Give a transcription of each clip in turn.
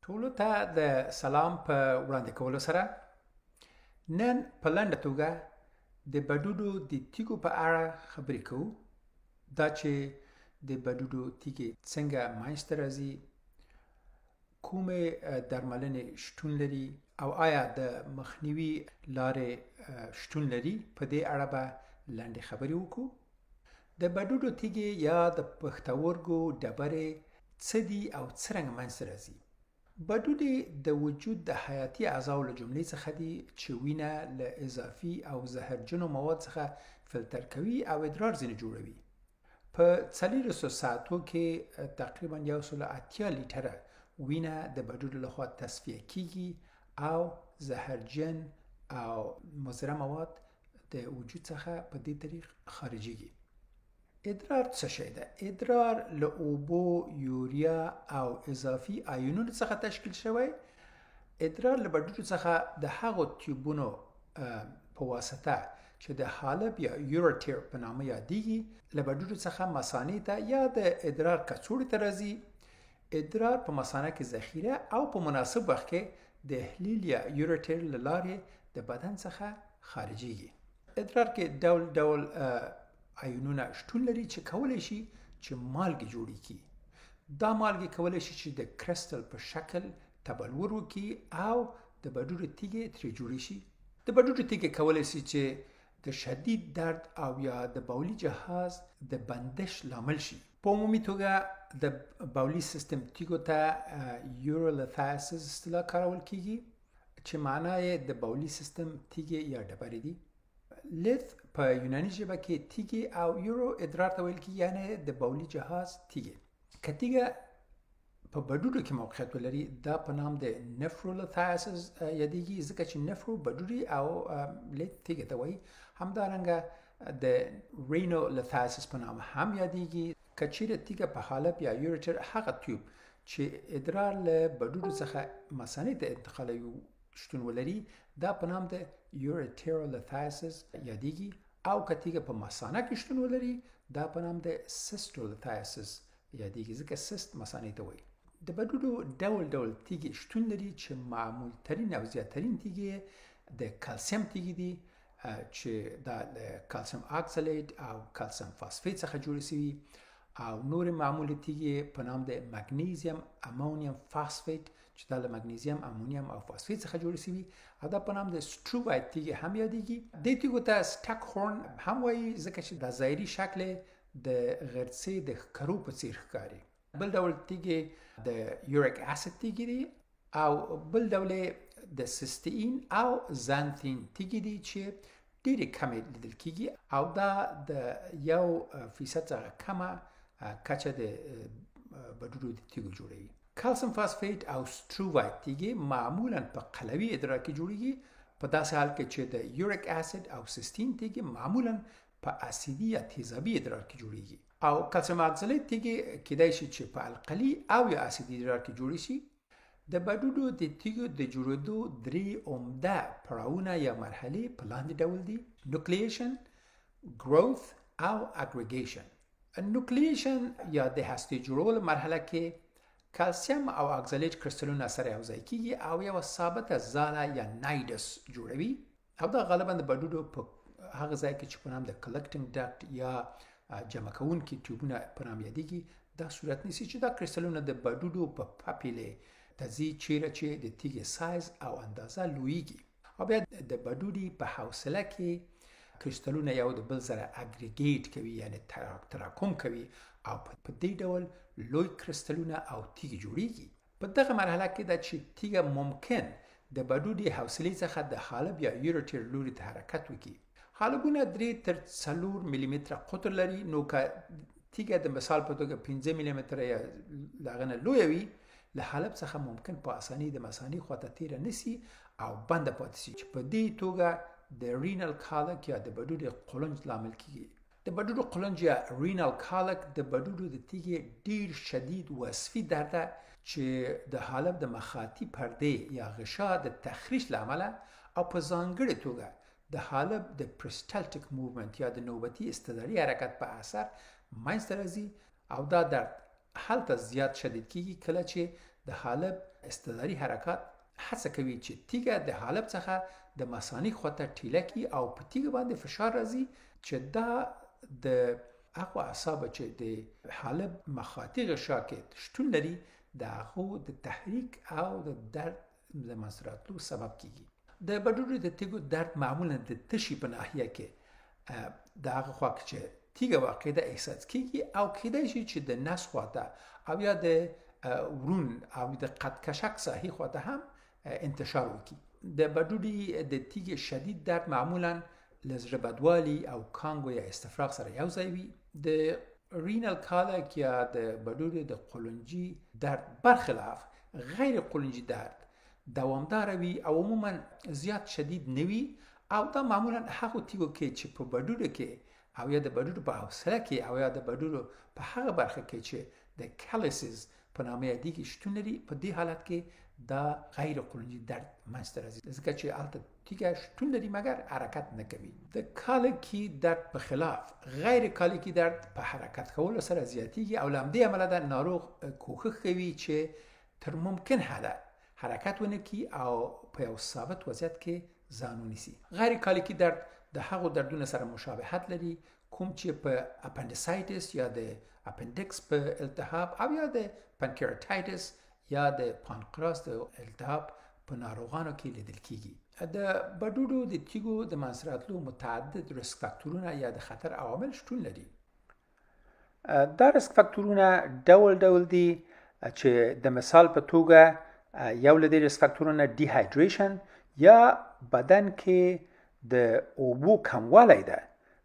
ټولو ته د سلام په وړاندې کولو سره نن په لنډه توګه د بډوډو د تیږو په اړه خبرې کوو. دا چې د بډوډو تیږې څنګه منځته راځي، کومې درملنې شتون لري او آیا د مخنیوي لارې شتون لري، په دې اړه به لنډې خبرې وکړو. د بډوډو تیږې یا د پښتورګو ډبرې څه دي او څرنګه منځته راځي؟ بډوډې د وجود د حیاتی اعضاو له جملې څخه دي چې وینه له اضافی او زهرجنو مواد څخه فلتر کوي او ادرار ځینې جوړوي. په 400 ساعتو کې تقریبا 180 لیټره وینه د بډوډو لخوا تصفیه کیږي او زهرجن او مضر مواد د وجود څخه په دې طریق خارجيږي. ادرار څه شی ده؟ ادرار له اوبو، یوریا او اضافی ایونونو څخه تشکیل شوی. ادرار له بډوډو څخه د هغو تیوبونو په واسطه چې د حالب یا یوریا په نامه یادېږي له بډوډو څخه مثانې ته یا د ادرار کڅوړې ته راځي. ادرار په مثانه کې ذخیره او په مناسب وخت کې د احلیل یا یوریا له لارې د بدن څخه خارجيږي. ادرار کې ډول ډول ایونونه شتون لري چې کولی شي چې مالګې جوړې کړي. دا مالګې کولی شي چې د کرسټل په شکل تبلور وکړي او د بډوډو تیږې ترې جوړې شي. د بډوډو تیږې کولی شي چې د شدید درد او یا د بولي جهاز د بندش لامل شي. په عمومي توګه د بولي سیستم تیږو ته یورولثایسس اصطلاح کارول کیږي چې معنا یې د بولي سیستم تیږې یا ډبرې دي. لث په یونانی ژبه کې تیږې او یورو ادرار ته ویل کیږي، یعنی د بولي جهاز تیږې. که تیږه په بډوډو کې موقعیت ولري، دا په نام د نفرولثایسس یادېږي، ځکه چې نفرو بډوډي او لث تیږې ته وایي. همدارنګه د رینولثایسس په نام هم یادېږي. که چیرې تیږه په حالب یا یوریا هغه تیوب چې ادرار له بډوډو څخه مثانې ته انتقالوي شتون ولري، دا په نام د یوریترولثایسس یادېږي. او که تیږه په مثانه کې شتون ولري، دا په نام د سیسټولثایسس یادېږي، ځکه سیسټ مثانې ته وایي. د بډوډو ډول ډول تیږې شتون لري چې معمول ترین او زیاترین تیږې د کلسیم تیږې دي چې دا د کلسیم اکزالیت او کلسیم فاسفیت څخه جوړې شوي، او نور معمول تیږې په نام د مګنیزیم امونیم فاسفیت چې دا له مګنیزیم امونیم او فاسفیت څخه جوړې شوي، او دا په نام د جوړوی تیږې هم یادېږي. دې تیږو ته سټک هورن هم وایي، ځکه چې دا ظاهري شکل د غرڅې د ښکرو په څیر ښکاري. بل ډول تیږې د یوریک اسید تیږې دي، او بل ډول د سیستین او زانتین تیږې دي چې ډېرې کمې لیدل کیږي، او دا د 1% څخه کمه کچه د بډوډو د تیږو جوړوي. کلسیم فاسفیت او جوړوی تیږې معمولا په قلوي ادرار کې جوړیږي، په داسې حال کې چې د یوریک اسید او سیستین تیږې معمولا په اسیدي یا تیزابي ادرار کې جوړیږي. او کلسیم اکزالیت تیږې کیدای شي چې په القلي او یا اسیدي ادرار کې جوړې شي. د بډوډو د تیږو د جوړېدو 3 عمده پړاوونه یا مرحلې په لاندې ډول دي: نوکلیشن، گروث او اګریګیشن. نوکلیشن یا د هستې جوړولو مرحله کې کلسیم او اکزالیت کرسټلونه سره یوځای کیږي او یو ثابته ځاله یا نایډس جوړوي، او دا غالبا د بډوډو په هغه ځای کې چې په نام د کلکټینګ ډاکټ یا جمع کوونکي ټیوبونه په نام یادېږي دا صورت نیسي چې دا کرسټلونه د بډوډو په پاپیلې ته ځي، چیرې چې د تیږې سایز او اندازه لویږي، او بیا د بډوډي په حوصله کې کرسټلونه یو د بل سره اګریګیټ کوي، یعنی تراکم کوي، او په دې ډول لوی کرسټلونه او تیږې جوړیږي. په دغه مرحله کې ده چې تیږه ممکن د بډوډي حوصلې څخه د حالب یا یوریا لوري ته حرکت وکړي. حالبونه 3 تر 4 ملي متره قطر لري، نو که تیږه د مثال په توګه 5 ملي متره یا دغه نه لویه وي، له حالب څخه ممکن په اسانۍ د مثانې خواته تیره نسی او بنده پاتې شي، چې په دې توګه د رینال کالک یا د بډوډو قولنج لامل کیږي. د بډوډو قولنج یا رینال کالک د بډوډو د تیږې ډیر شدید وصفي درد ده چې د حالب د مخاطي پردې یا غشا د تخریش له امله او په ځانګړې توګه د حالب د پریسټالټیک موومنت یا د نوبتي استداري حرکت په اثر منځته راځي، او دا درد هلته زیات شدید کیږي کله چې د حالب استداري حرکات هڅه کوي چې تیږه د حالب څخه د مثانې خواته ټیله کړي او په تیږه باندې فشار راځي چې دا د هغو اعصابو چې د حالب مخاطی غشا کې شتون لري د هغو د تحریک او د درد د منځته راتلو سبب کیږي. د بډوډو د تیږو درد معمولا د تشي په ناحیه کې د هغه خوا کې چې تیږه واقع ده احساس کیږي او کیدای شي چې د نس خواته او یا د ورون او د قد کشک ساحې خواته هم انتشار وکړي. د بډوډي د تیږې شدید درد معمولا له زړه بدوالي او کانګو یا استفراغ سره یو ځای وي. د رینل کالیک یا د بډوډي د قولنجي درد برخلاف غیر قولنجي درد دوامدار وي او عموما زیات شدید نه وي او دا معمولا هغو تیږو کې چې په بډوډو کې او یا د بډوډو په حوصله کې او یا د بډوډو په هغه برخه کې چې د کلسیز په نامه یادېږي شتون لري، په دې حالت کې دا غیر قولنجي درد منځته راځي ځکه چې هلته تیږه شتون لري مګر حرکت نه کوي. د کالیکي درد په خلاف غیر کالیکي درد په حرکت کولو سره زیاتیږي او له همدې امله د ناروغ کوښښ کوي چې تر ممکن حده حرکت ونه کړي او په یو ثابت وضعیت کې ځان ونیسي. غیر کالیکي درد د هغو دردونو سره مشابهت لري کوم چې په اپنډیسایټس یا د اپنډکس په التهاب او یا د پنکریاتایټس یا د پانکراس د التهاب په ناروغانو کې لیدل کیږي. د بډوډو د تیږو د منځته راتلو متعدد ریسک فاکتورونه یا د خطر عوامل شتون لري. دا ریسک فاکتورونه ډول ډول دي چې د مثال په توګه یو له دې ریسک فاکتورونه ډیهایډریشن یا بدن کې د اوبو کموالی ده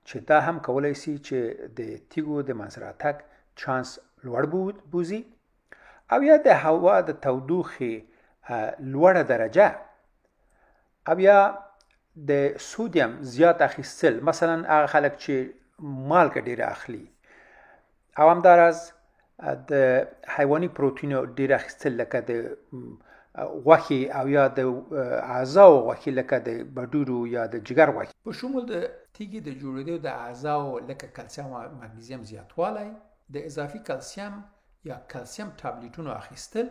چې دا هم کولای شي چې د تیږو د منځته راتګ چانس لوړ بوزي او یا د هوا د تودوخې لوړه درجه او یا د سودیم زیات اخیستل، مثلا هغه خلک چې مالګه ډیره اخلي او همداراز د حیواني پروتینو ډیر اخیستل لکه د غوښې او یا د اعضاو غوښې لکه د بډوډو یا د جګر غوښې په شمول د تیږې د جوړېدو د اعضاو لکه کلسیم او مګنیزیم زیاتوالی، د اضافي کلسیم یا کلسیم تابلیټونو اخیستل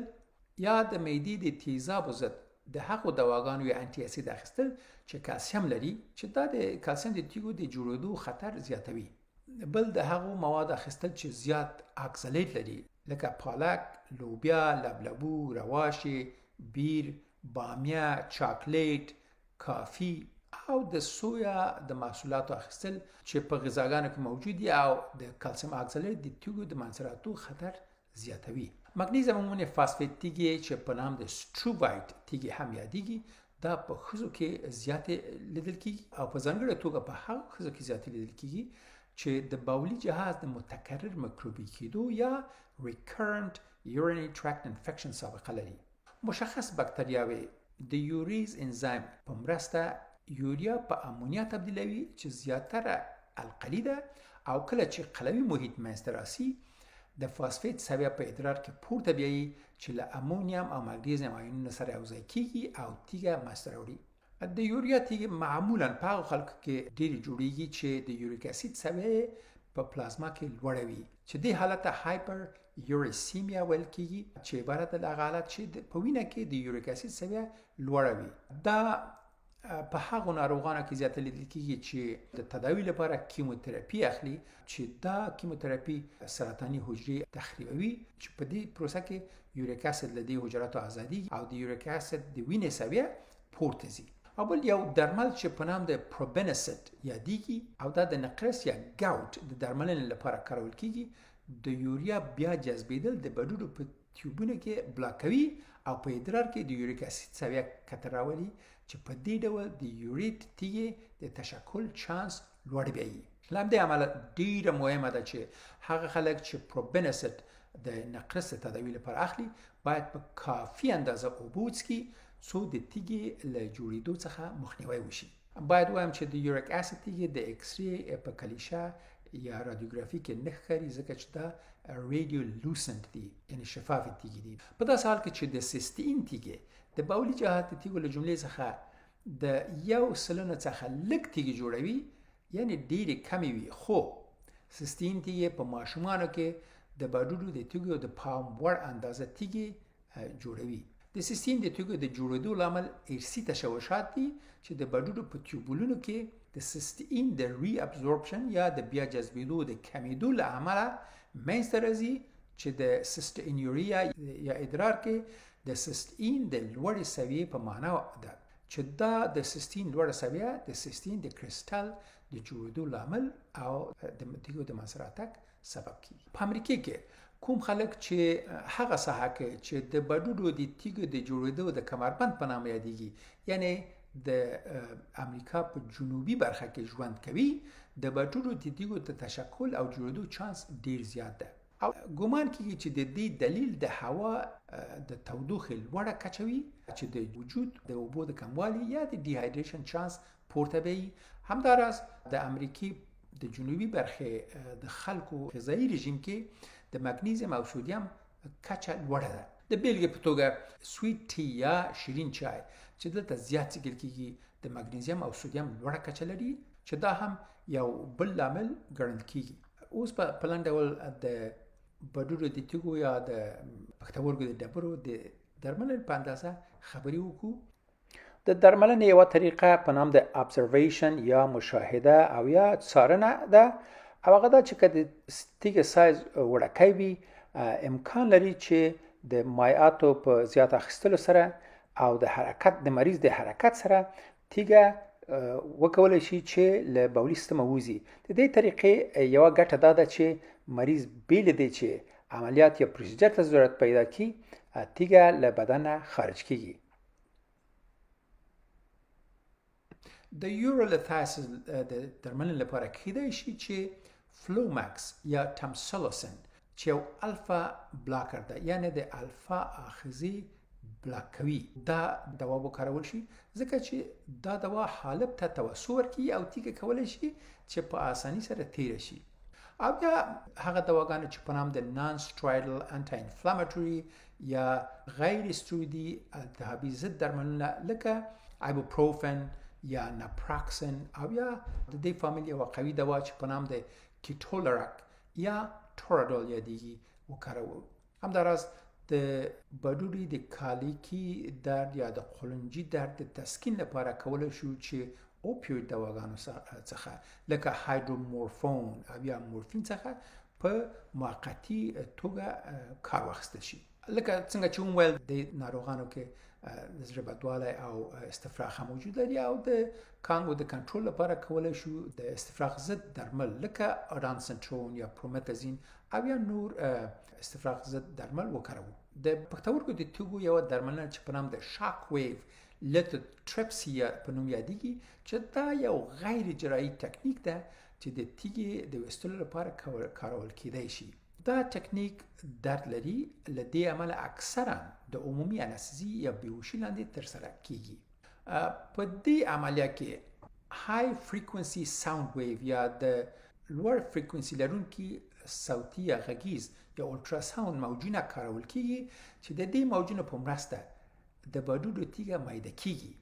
یا د معدې د تیزابو ضد د هغو دواګانو یا انټي اسید اخیستل چې کلسیم لري چې دا د کلسیم د تیږو د جوړېدو خطر زیاتوي. بل د هغو مواد اخیستل چې زیات اکزالیت لري لکه پالک، لوبیا، لبلبو، رواشي، بیر، بامیه، چاکلیټ، کافی او د سویا د محصولاتو اخیستل چې په غذاګانو کې موجود دي او د کلسیم اکزالیت د تیږو د منځته راتلو خطر زیاتوي. مګنیزیم عمومي فاسفیت تیږې چې په نام د سټروبایټ تیږې هم یادېږي دا په ښځو کې زیاتې لیدل کیږي او په ځانګړې توګه په هغو ښځو کې زیاتې لیدل کیږي چې د بولي جهاز د متکرر مکروبي کېدو یا recurrent urinary tract infection سابقه لري. مشخص باکتریاوې د یوریز انزایم په مرسته یوریا په امونیا تبدیلوي چې زیاتره القلي ده او کله چې قلوي محیط منځته راسي د فاسفیت سویه په ادرار کې پورته بیایي چې له امونیم او مګنیزیم ایونونو سره یوځای کیږي او تیږه منځته راوړي. د یوریا تیږې معمولا په هغو خلکو کې ډېرې جوړیږي چې د یوریک اسید سویه په پلازما کې لوړه وي چې دې حالت ته هایپر یوریسیمیا ویل کیږي چې عبارت ده له هغه حالت چې په وینه کې د یوریک اسید سویه لوړه وي. دا په هغو ناروغانو کې زیاته لیدل کیږي چې د تداوی لپاره کیموتراپي اخلي چې دا کیموتراپي سرطاني حجرې تخریبوي چې په دې پروسه کې یوریک اسید له دې حجراتو ازادي او د یوریک اسید د وینې سویه پورته ځي. او بل یو درمل چې په نام د پروبنسید یادېږي او دا د نقرس یا ګاوټ د درملنې لپاره کارول کیږي. د یوریا بیا جذبېدل د بډوډو په تیوبونو کې بلاکوي او په ادرار کې د یوریک اسید سویه کتر راولي چې په دې ډول د یوریت تیږې د تشکل چانس لوړ بیایي. له همدې امله ډېره مهمه ده چې هغه خلک چې پروبنسید د نقرس تداوی لپاره اخلي باید په کافي اندازه اوبو وڅښي څو د تیږې له جوړېدو څخه مخنیوی وشي. باید وایم چې د یوریک اسید تیږې د اکسرې په کلیشه یا رادیوګرافي کې نه ښکاري ځکه چې دا رادیو لوسنت دي یعنی شفافې تیږې دي. په داسې حال کې چې د سیستین تیږې د بولي جهاز د تیږو له جملې څخه د 1% څخه لږ تیږې جوړوي یعنی ډېرې کمې وي، خو سیستین تیږې په ماشومانو کې د بډوډو د تیږو د پام وړ اندازه تیږې جوړوي. د د سیستین د تیږو د جوړېدو لامل ارثي تشوشات دي چې د بډوډو په تیوبولونو کې د سیستین د ری ابزوربشن یا د بیا جذبېدو د کمیدو له امله منځته راځي چې د سیستینوریا یا ادرار کې د سیستین د لوړې سویې په معنا ده چې دا د سیستین لوړه سویه د سیستین د کریسټل د جوړېدو لامل او د تیږو د منځته راتګ سبب کیږي. په امریکا کې کوم خلک چې هغه ساحه کې چې د بډوډو د تیږو د جوړېدو د کمربند په نامه یادېږي یعنی د امریکا په جنوبي برخه کې ژوند کوي د بډوډو د تیږو د تشکیل او جوړېدو چانس ډیر زیات ده او ګومان کیږي چې د دې دلیل د هوا د تودوخې لوړه کچه وي چې د وجود د اوبو د کموالي یا د ډیهایډریشن چانس پورته وي. همداراز د امریکا د جنوبي برخه د خلکو غذایی رژیم کې د مګنیزیم او سودیم کچه لوړه ده. د بیلګې په توګه سویټ ټي یا شیرین چای چې دلته زیات څښل کیږي د مګنیزیم او سودیم لوړه کچه لري چې دا هم یو بل لامل ګڼل کیږي. اوس په لنډ ډول د بډوډو د تیږو یا د پښتورګو د ډبرو د درملنې په اندازه خبرې وکړو. د درملنې یوه طریقه په نام د ابزرویشن یا مشاهده او یا څارنه ده او هغه دا چې که د تیږې سایز وړوکی وي امکان لري چې د مایعاتو په زیات اخیستلو سره او د حرکت د مریض د حرکت سره تیږه وکولی شي چې له بولي سیستمه ووځي. د دې طریقې یوه ګټه دا ده چې مریض بې له دې چې عملیات یا پروسیجر ته ضرورت پیدا کړي تیږه له بدنه خارج کیږي. د یورولتاسیس د درملنې لپاره کیدای شي چې فلوماکس یا تمسلوسن چې یو الفا بلاکر ده یعنی د الفا آخذې بلاک کوي دا دوا وکارول شي ځکه چې دا دوا حالب ته توسع ورکوي او تیږه کولی شي چې په اساني سره تیره شي. او یا هغه دواګانې چې په نام د نان سټرایډل انټي انفلاماتوري یا غیر استرویدي التهابي ضد درملنه لکه ایبوپروفن یا ناپراکسن او یا د دې فامیل یوه قوي دوا چې په نام د کیټولرک یا تورادول یادېږي وکاروو. همداراز د بډوډي د کالیکي درد یا د قولنجي درد د تسکین لپاره کولی شو چې اوپیوید دواګانو څخه لکه هایدرومورفون او یا مورفین څخه په موقتي توګه کار واخیستل شي. لکه څنګه چې وویل د ناروغانو کې د زړه بدوالی او استفراغ هم موجود لري او د کانګو د کنټرول لپاره کولی شو د استفراغ ضد درمل لکه اډانسنټرون یا پرومتازین او یا نور استفراغ ضد درمل وکاروو. د پښتورګو د تیږو یوه درملنه چې په نام د شاک ویو لیتوتریپسي په نوم یادېږي چې دا یو غیر جراحي تکنیک ده چې د تیږې د ویستلو لپاره کارول کیدای شي. دا تکنیک درد لري له دې امله اکثرا د عمومي انستزي یا بیهوشي لاندې ترسره کیږي. په دې عملیه کې های فریکونسي ساوند ویو یا د لوړ فریکونسي لرونکي صوتي یا غږیز یا الټراساوند موجونه کارول کیږي چې د دې موجونو په مرسته د بډوډو تیږه میده کیږي.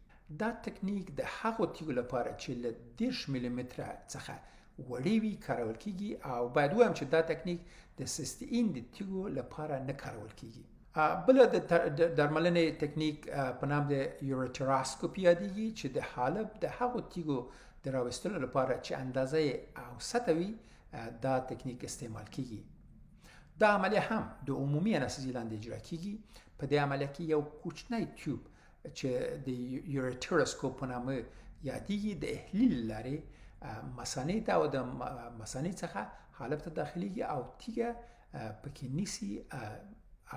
دا تکنیک د هغو تیږو لپاره چې له 10 ملي متره څخه وړې وي کارول کیږي او باید ووایم چې دا تکنیک د سیستین د تیږو لپاره نه کارول کیږي. بل د درملنې تکنیک په نام د یوریتراسکوپي یادېږي چې د حالب د هغو تیږو د راوستلو لپاره چې اندازه یې اوسطه وي دا تکنیک استعمال کیږي. دا عملیه هم د عمومي انستزي لاندې اجرا کیږي. په دې عملیه کې یو کوچنی تیوب چې د یوریتراسکوپ په نامه یادېږي د احلیل لارې مثانې ته او د مثانې څخه حالب ته داخلیږي او تیږه پکې نیسي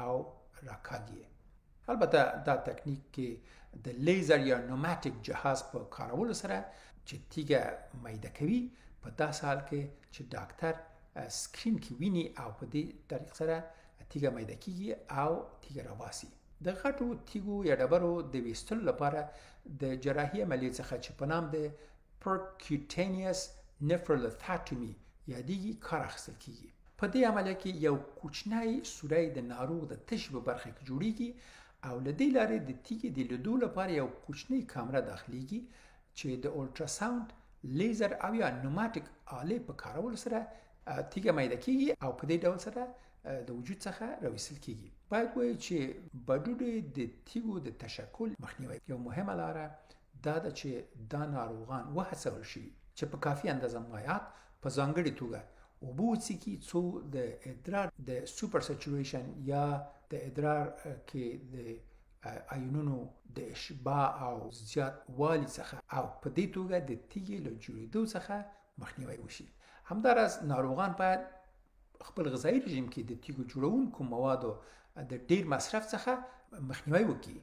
او راکاږي. البته دا تکنیک کې د لیزر یا نوماتیک جهاز په کارولو سره چې تیږه میده کوي په داسې حال کې چې ډاکټر سکرین کې ویني او په دې طریق سره تیږه میده کیږي او تیږه راوباسي. د غټو تیږو یا ډبرو د ویستلو لپاره د جراحي عملیې څخه چې په نام د پرکیوټینیوس نفرولوتاټومي یادېږي کار اخیستل کیږي. په دې عملیه کې یو کوچنی سوری د ناروغ د تشې په برخه کې جوړیږي او له دې لارې د تیږې د لیدو لپاره یو کوچنی کامره داخلیږي چې د الټراساوند لیزر او یا نوماتیک آلې په کارولو سره تیږه میده کیږي او په دې ډول سره د وجود څخه راویستل کیږي. باید وایي چې بډوډی د تیږو د تشکیل مخنیوي یو مهمه لاره دا ده چې دا ناروغان وهڅول شي چې په کافي اندازه مایعات په ځانګړې توګه اوبو وڅښي څو د ادرار د سوپر سچوریشن یا د ادرار کې د ایونونو د اشباع او زیات والی څخه او په دې توګه د تیږې له جوړېدو څخه مخنیوي وشي. همداراز ناروغان باید خپل غذایی رژیم کې د تیږو جوړونکو موادو د ډیر مصرف څخه مخنیوي وکړي،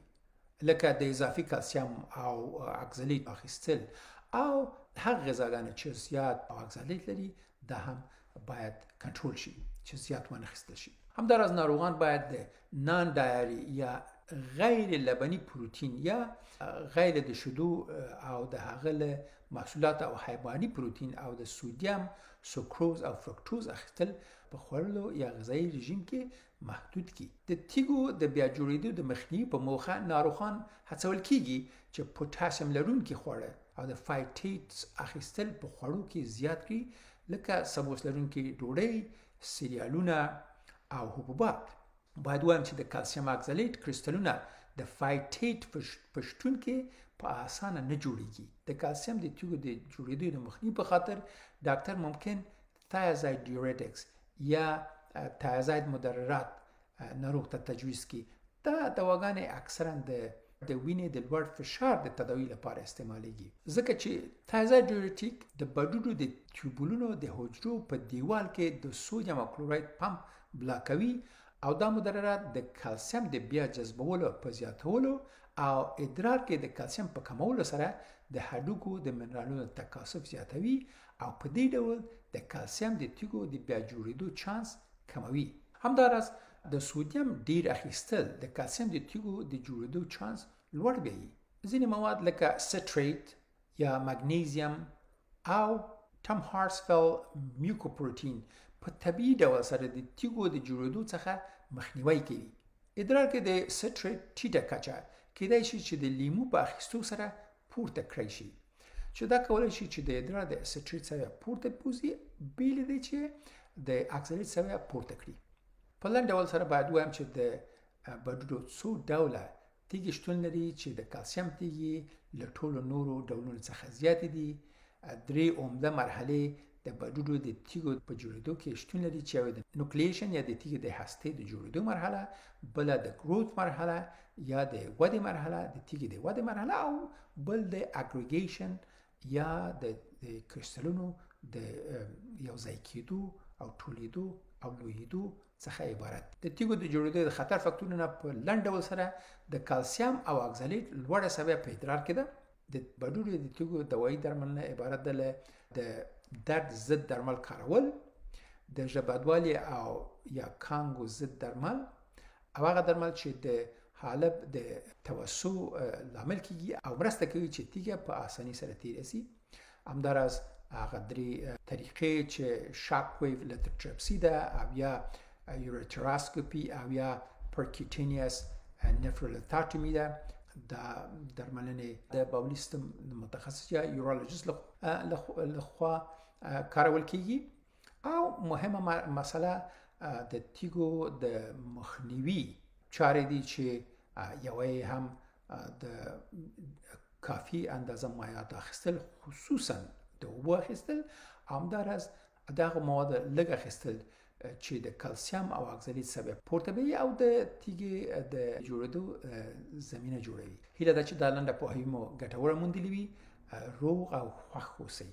لکه د اضافی کلسیم او اکزالیت اخیستل او هغه غذاګانې چې زیات او اکزالیت لري دا هم باید کنټرول شي چې زیات ونه اخیستل شي. همداراز ناروغان باید د نان ډایري یا غیر لبنی پروتین یا غیر د شیدو او د هغه له محصولات او حیواني پروتین او د سودیم، سوکروز او فرکتوز اخیستل په خوړلو یا غذایی رژیم کې محدود کی. د تیږو د بیا جوړېدو د مخنیوي په موخه ناروغان هڅول کیږي چې پوتاشیم لرونکي خواړه او د فایټیټس اخیستل په خوړو کې زیات کړي، لکه سبوس لرونکي ډوډۍ، سیریالونه او حبوبات. باید وایم چې د کلسیم اکزالیت کریستالونه د فایټیټ په شتون کې په اسانه نه جوړیږي. د کلسیم د تیږو د جوړېدو د مخنیوي په خاطر ډاکټر ممکن تایازاید ډیورټکس یا تایازاید مدررات ناروغ ته تجویز کړي. دا دواګانې اکثرا د وینې د لوړ فشار د تداوی لپاره استعمالیږي، ځکه چې تایازاید ډیورټیک د بډوډو د ټیوبولونو د حجرو په دیوال کې د سودیم کلوراید پمپ بلاکوي او دا مدررات د کلسیم د بیا جذبولو په زیاتولو او ادرار کې د کلسیم په کمولو سره د هډوکو د منرالونو تکاثف زیاتوي او په دې ډول د کلسیم د تیږو د بیا جوړېدو چانس کموي. همداراز د سودیم ډیر اخیستل د کلسیم د تیږو د جوړېدو چانس لوړ کوي. ځینې مواد لکه سټریټ یا مګنیزیم او ټم هارسفیل میوکوپروتین په طبیعي ډول سره د تیږو د جوړېدو څخه مخنیوي کوي. ادرار کې د سټریټ ټیټه کچه کېدای شي چې د لیمو په اخیستو سره پورته کړی شي، چې دا کولی شي چې د ادرار د سټریټ سویه پورته بوزي، بیل دی چې د اکزالیت سویه پورته کړي. په لنډ ډول سره باید وایم چې د بډوډو څو ډوله تیږې شتون لري چې د کلسیم تیږې له ټولو نورو ډولونو څخه زیاتې دي. 3 عمده مرحلې د بډوډو د تیږو په جوړېدو کې شتون لري، چې یو د نوکلیشن یا د تیږې د هستې د جوړېدو مرحله، بل د گروث مرحله یا د ودې مرحله، د تیږې د ودې مرحله، او بل د اګریګیشن یا د کریستالونو د یو ځای کېدو او ټولېدو او لویېدو څخه عبارت. د تیږو د جوړېدو د خطر فاکتورونه په لنډ ډول سره د کلسیم او اکزالیت لوړه سویه په ادرار کې ده. د بډوډو د تیږو دوایي درملنه عبارت ده له د درد ضد درمل کارول، د ژبهدوالي او یا کانګو ضد درمل، او هغه درمل چې د حالب د توسع لامل کیږي او مرسته کوي چې تیږه په اسانۍ سره تیره شي. همداراز هغه 3 طریقې چې شاک ویو لیتوتریپسي ده او یا یوریتراسکوپي او یا پرکیوټینیوس نفرولوتاټومي ده. دا درملنې د بولي سیستم متخصص یا یورولوژیست لخوا کارول کیږي. او مهمه مسله د تیږو د مخنیوي چارې دي چې یوه هم د کافی اندازه مایعات اخیستل، خصوصا د اوبو اخیستل، همداراز دغه مواد لږ اخیستل چې د کلسیم او اکزالیت سبب پورته وي او د تیږې د جوړېدو زمینه جوړوي. هیله ده چې دا لنډه پوهاوی مو ګټوره موندلې وي. روغ او خوښ اوسئ.